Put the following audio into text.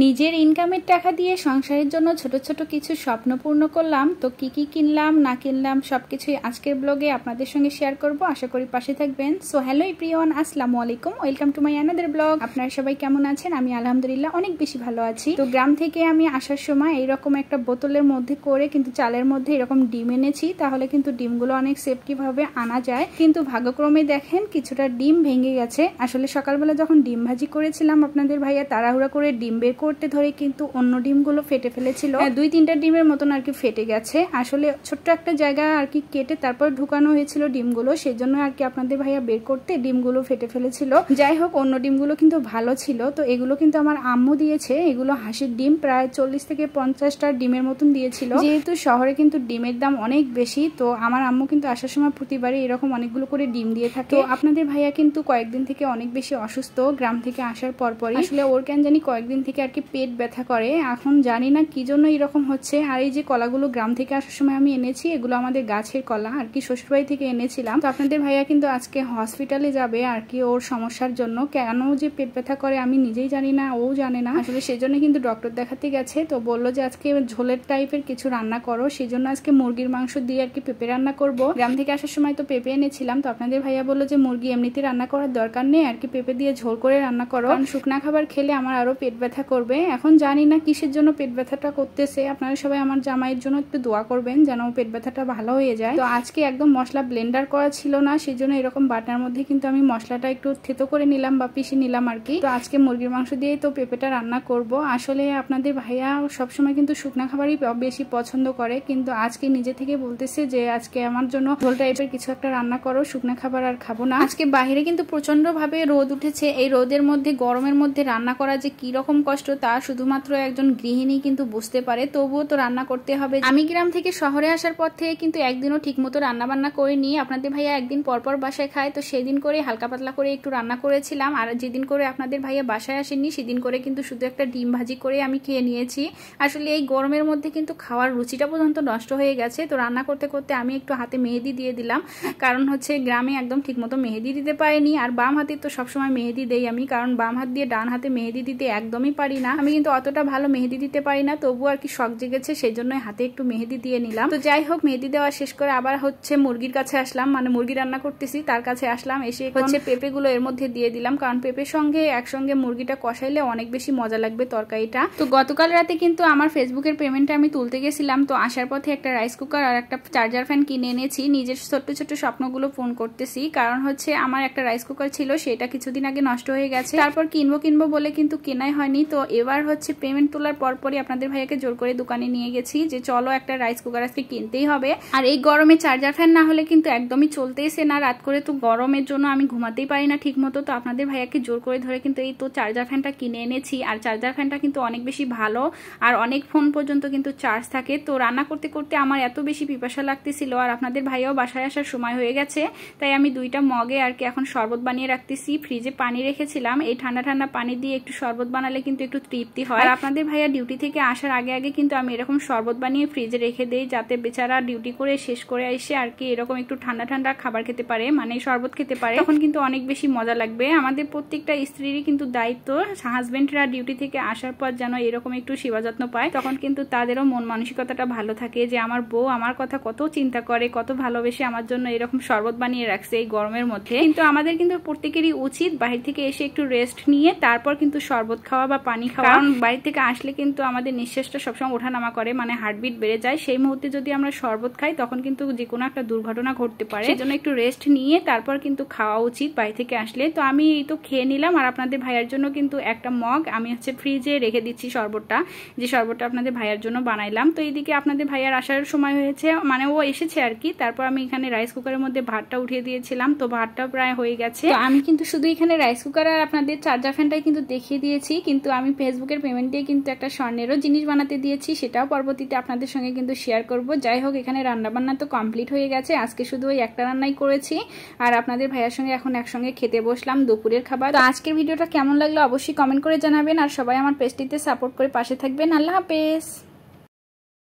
নিজের ইনকামের টাকা দিয়ে সংসারের জন্য ছোট ছোট কিছু স্বপ্ন পূর্ণ করলাম। তো কি কি কিনলাম না কিনলাম সবকিছুই আজকের ব্লগে আপনাদের সঙ্গে শেয়ার করব, আশা করি পাশে থাকবেন। সো হ্যালো এভরিওয়ান, আসসালামু আলাইকুম, welcome to my another blog. আপনারা সবাই কেমন আছেন? আমি আলহামদুলিল্লাহ অনেক বেশি ভালো আছি। তো গ্রাম থেকে আমি আসার সময় এইরকম একটা বোতলের মধ্যে করে কিন্তু চালের মধ্যে এরকম ডিম এনেছি, তাহলে কিন্তু ডিমগুলো অনেক সেফটি ভাবে আনা যায়। কিন্তু ভাগ্যক্রমে দেখেন কিছুটা ডিম ভেঙে গেছে। আসলে সকালবেলা যখন ডিম ভাজি করেছিলাম আপনাদের ভাইয়া তাড়াহুড়া করে ডিম বের করতে ধরে কিন্তু অন্য ডিমগুলো ফেটে ফেলেছিল। 2-3টা ডিমের মতন আর কি ফেটে গেছে। আসলে ছোট্ট একটা জায়গা আর কি কেটে তারপর ঢুকানো হয়েছিল ডিমগুলো, সেই জন্য আর কি আপনাদের ভাইয়া বের করতে ডিমগুলো ফেটে ফেলেছিল। যাই হোক, অন্য ডিমগুলো কিন্তু ভালো ছিল। তো এগুলো কিন্তু আমার আম্মু দিয়েছে। এগুলো হাঁসের ডিম, প্রায় 40 থেকে 50টা ডিমের মতন দিয়েছিল। যেহেতু শহরে কিন্তু ডিমের দাম অনেক বেশি, তো আমার আম্মু কিন্তু আসার সময় প্রতিবারই এরকম অনেকগুলো করে ডিম দিয়ে থাকে। তো আপনাদের ভাইয়া কিন্তু কয়েকদিন থেকে অনেক বেশি অসুস্থ গ্রাম থেকে আসার পরপরই। আসলে ওর কেন জানি কয়েকদিন থেকে আর কি পেট ব্যথা করে, এখন জানি না কি জন্য এরকম হচ্ছে। আর এই যে কলাগুলো গ্রাম থেকে আসার সময় আমি এনেছি, এগুলো আমাদের গাছের কলা আর কি, শ্বশুরবাড়ি থেকে এনেছিলাম। তো আপনাদের ভাইয়া কিন্তু আজকে হসপিটালে যাবে আর কি ওর সমস্যার জন্য। কেন যে পেট ব্যথা করে আমি নিজেই জানি না, ও জানে না আসলে। সেজন্য কিন্তু ডক্টর দেখাতে গেছে। তো বললো যে আজকে ঝোলের টাইপের কিছু রান্না করো, সেই জন্য আজকে মুরগির মাংস দিয়ে আর কি পেঁপে রান্না করব। গ্রাম থেকে আসার সময় তো পেঁপে এনেছিলাম। তো আপনাদের ভাইয়া বললো যে মুরগি এমনিতে রান্না করার দরকার নেই, আর কি পেঁপে দিয়ে ঝোল করে রান্না করো, কারণ শুকনা খাবার খেলে আমার আরো পেট ব্যথা করবে। এখন জানি না কিসের জন্য পেট ব্যথাটা করতেছে। আপনারা সবাই আমার জামাইয়ের জন্য একটু দোয়া করবেন যেন পেট ব্যথাটা ভালো হয়ে যায়। তো আজকে একদম মশলা ব্লেন্ডার করা ছিল না, সেই জন্য এরকম বাটার মধ্যে কিন্তু আমি মশলাটা একটু থেতো করে নিলাম বা পিষে নিলাম আর কি। তো আজকে মুরগির মাংস দিয়েই তো পেঁপেটা রান্না করব। আসলে আপনাদের ভাইয়া সবসময় কিন্তু শুকনা খাবারই বেশি পছন্দ করে, কিন্তু আজকে নিজে থেকে বলতেছে যে আজকে আমার জন্য ঝোল টাইপের কিছু একটা রান্না করো, শুকনা খাবার আর খাবো না। আজকে বাইরে কিন্তু প্রচন্ড ভাবে রোদ উঠেছে। এই রোদের মধ্যে, গরমের মধ্যে রান্না করা যে কি রকম কষ্ট তা শুধুমাত্র একজন গৃহিণী কিন্তু বুঝতে পারে। তবুও তো রান্না করতে হবে। আমি গ্রাম থেকে শহরে আসার পর থেকে কিন্তু একদিনও ঠিক মতো রান্না বান্না করিনি। আপনাদের ভাইয়া একদিন পরপর বাসায় খায়, তো সেদিন করে হালকা পাতলা করে একটু রান্না করেছিলাম। আর যেদিন করে আপনাদের ভাইয়া বাসায় আসেননি সেদিন করে কিন্তু শুধু একটা ডিম ভাজি করে আমি খেয়ে নিয়েছি। আসলে এই গরমের মধ্যে কিন্তু খাওয়ার রুচিটা পর্যন্ত নষ্ট হয়ে গেছে। তো রান্না করতে করতে আমি একটু হাতে মেহেদি দিয়ে দিলাম, কারণ হচ্ছে গ্রামে একদম ঠিক মতো মেহেদি দিতে পারিনি। আর বাম হাতে তো সবসময় মেহেদি দেই আমি, কারণ বাম হাত দিয়ে ডান হাতে মেহেদি দিতে একদমই পারি না। আমি কিন্তু অতটা ভালো মেহেদি দিতে পারি না, তবু আর কি শখ জেগেছে, সেই জন্য হাতে একটু মেহেদি দিয়ে নিলাম। তো যাই হোক, মেহেদি দেওয়া শেষ করে আবার হচ্ছে মুরগির কাছে আসলাম, মানে মুরগি রান্না করতেছি তার কাছে আসলাম। এসে হচ্ছে পেঁপেগুলো এর মধ্যে দিয়ে দিলাম, কারণ পেঁপের সঙ্গে একসঙ্গে মুরগিটা কষাইলে অনেক বেশি মজা লাগবে তরকারিটা। তো গতকাল রাতে কিন্তু আমার ফেসবুকের পেমেন্টটা আমি তুলতে গেছিলাম। তো আসার পথে একটা রাইস কুকার আর একটা চার্জার ফ্যান কিনে এনেছি। নিজের ছোট্ট ছোট্ট স্বপ্নগুলো পূরণ করতেছি, কারণ হচ্ছে আমার একটা রাইস কুকার ছিল, সেটা কিছুদিন আগে নষ্ট হয়ে গেছে। তারপর কিনবো বলে কিন্তু কেনাই হয়নি। তো এবার হচ্ছে পেমেন্ট তোলার পরপরই আপনাদের ভাইয়াকে জোর করে দোকানে নিয়ে গেছি যে চলো একটা রাইস কুকার আজকে কিনতেই হবে। আর এই গরমে চার্জার ফ্যান না হলে কিন্তু একদমই চলতেইছে না। রাত করে তো গরমের জন্য আমি ঘুমাতেই পারি না ঠিক মতো। তো আপনাদের ভাইয়াকে জোর করে ধরে কিন্তু এই তো চার্জার ফ্যানটা কিনে এনেছি। আর চার্জার ফ্যানটা কিন্তু অনেক বেশি ভালো, আর অনেক ফোন পর্যন্ত কিন্তু চার্জ থাকে। তো রান্না করতে করতে আমার এত বেশি পিপাসা লাগতেছিল, আর আপনাদের ভাইয়াও বাসায় আসার সময় হয়ে গেছে, তাই আমি 2টা মগে আর কি এখন শরবত বানিয়ে রাখতেছি। ফ্রিজে পানি রেখেছিলাম, এই ঠান্ডা ঠান্ডা পানি দিয়ে একটু শরবত বানালে কিন্তু একটু তৃপ্তি হয়। আর আপনাদের ভাইয়া ডিউটি থেকে আসার আগে আগে কিন্তু আমি এরকম শরবত বানিয়ে ফ্রিজে রেখে দেই, যাতে বেচারা ডিউটি করে শেষ করে এসে আর কি এরকম একটু ঠান্ডা ঠান্ডা খাবার খেতে পারে, মানে শরবত খেতে পারে, তখন কিন্তু অনেক বেশি মজা লাগবে। আমাদের প্রত্যেকটা স্ত্রীরই কিন্তু দায়িত্ব হাজবেন্ডরা ডিউটি থেকে আসার পর যেন এরকম একটু সেবা যত্ন পায়, তখন কিন্তু তাদেরও মন মানসিকতাটা ভালো থাকে যে আমার বউ আমার কথা কত চিন্তা করে, কত ভালোবেসে আমার জন্য এরকম শরবত বানিয়ে রাখছে এই গরমের মধ্যে। কিন্তু আমাদের কিন্তু প্রত্যেকেরই উচিত বাহির থেকে এসে একটু রেস্ট নিয়ে তারপর কিন্তু শরবত খাওয়া বা পানি খাওয়া, কারণ বাইরে থেকে আসলে কিন্তু আমাদের নিঃশ্বাসটা সবসময় ওঠানামা করে, মানে হার্টবিট বেড়ে যায়। সেই মুহূর্তে যদি আমরা শরবত খাই তখন কিন্তু যে কোনো একটা দুর্ঘটনা ঘটতে পারে, সেজন্য একটু রেস্ট নিয়ে তারপর কিন্তু খাওয়া উচিত বাইরে থেকে আসলে। তো আমি তো খেয়ে নিলাম, আর আপনাদের ভাইয়ার জন্য কিন্তু একটা মগ আমি হচ্ছে ফ্রিজে রেখে দিচ্ছি শরবতটা, যে শরবতটা আপনাদের ভাইয়ার জন্য বানাইলাম। তো এইদিকে আপনাদের ভাইয়ার আসার সময় হয়েছে, মানে ও এসেছে আর কি। তারপর আমি এখানে রাইস কুকারের মধ্যে ভাতটা উঠিয়ে দিয়েছিলাম, তো ভাতটা প্রায় হয়ে গেছে। তো আমি কিন্তু শুধু এখানে রাইস কুকার আর আপনাদের চার্জার ফ্যানটাই কিন্তু দেখিয়ে দিয়েছি, কিন্তু আমি ফেসবুকের পেমেন্ট দিয়ে কিন্তু একটা স্বর্ণেরও জিনিস বানাতে দিয়েছি, সেটাও পরবর্তীতে আপনাদের সঙ্গে কিন্তু শেয়ার করব। যাই হোক, এখানে রান্নাবান্না তো কমপ্লিট হয়ে গেছে। আজকে শুধু ওই একটা রান্নাই করেছি, আর আপনাদের ভাইয়ার সঙ্গে এখন একসঙ্গে খেতে বসলাম দুপুরের খাবার। তো আজকের ভিডিওটা কেমন লাগলো অবশ্যই কমেন্ট করে জানাবেন, আর সবাই আমার পেজটিতে সাপোর্ট করে পাশে থাকবেন। আল্লাহ হাফেজ।